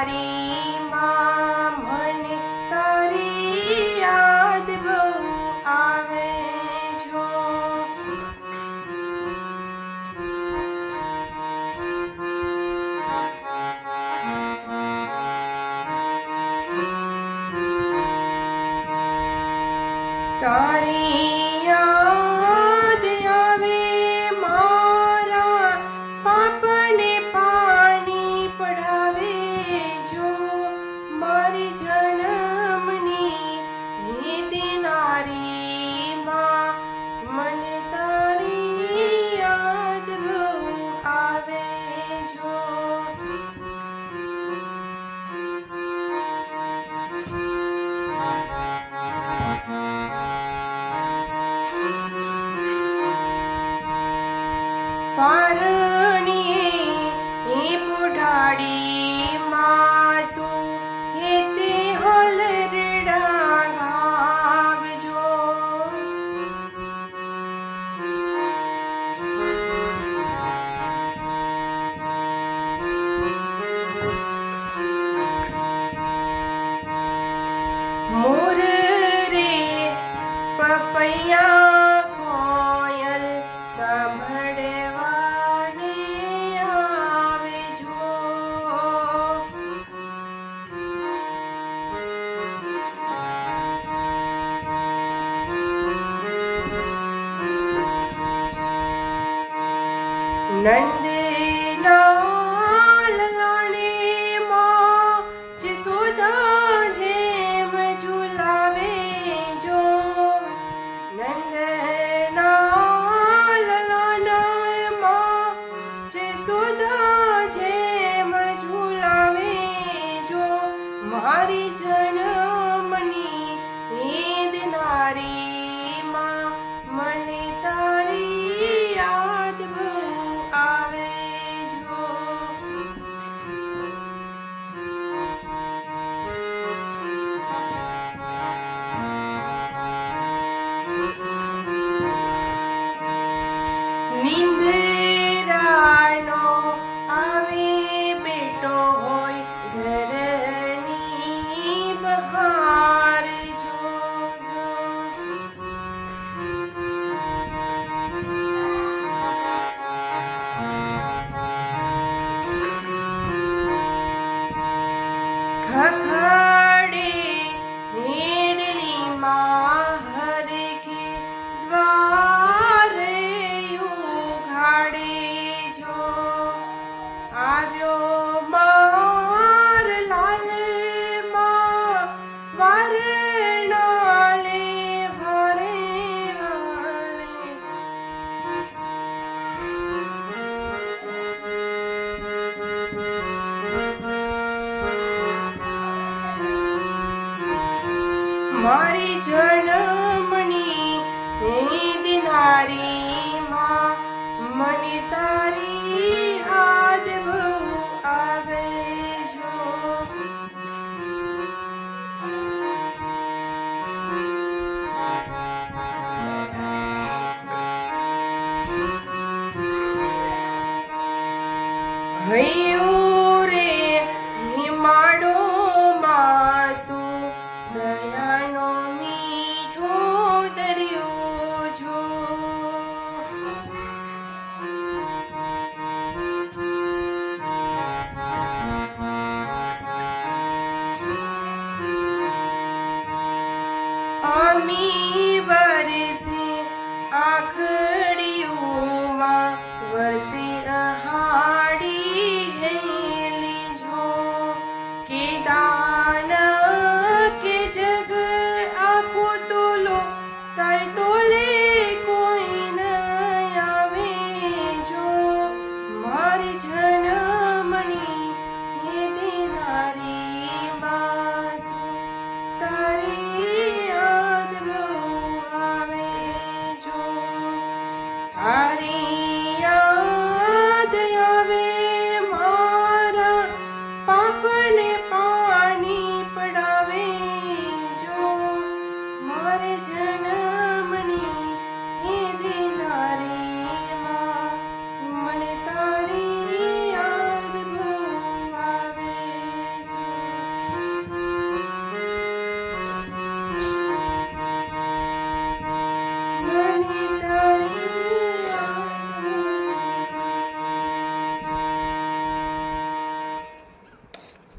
તારી માં મને તારી યાદ બહુ આવે જો. તારી યાદ આવે મારા પાપને પાણી પડાવે જો. મારી જન્મની હે દેનારી માં મને તારી યાદ બહુ આવે જો. પારણીએ એ પુઢાડી માં તું હેતે હલરડા ગાવજો. મોર રે પપૈયા કોયલ સાંભળવાને આવે જો. નંદલાલ લાને માં જસોદા જેમ ઝુલાવે જો. નંદલાલ લાને માં જસોદા જેમ ઝુલાવે જો. મારી જન્મની હે દેનારી માં મને તારી યાદ બહુ આવે જો. નિંદરાનો આવે બેટો હોય ઘરની બહાર જો. ખખડે હેડલીમાં હરખે દ્વારે ઉઘાડે જો. આવ્યો માર લાલ માં વારણાલે ભરે ભરે. મારી જન્મની હે દેનારી માં મને તારી યાદ બહુ આવે જો. હૈયું રે હિમાડો માં તું દયાનો મીઠો દરિયો જો. અમી વરસે આખડીઓમાં વરસે અહાડી હેલી જો. કે દાન કે જગ આખો તોલો તારે તોલે કોઈ ન આવે જો. મારી જન્મની હે દેનારી માં તારી યાદ બહુ शीतल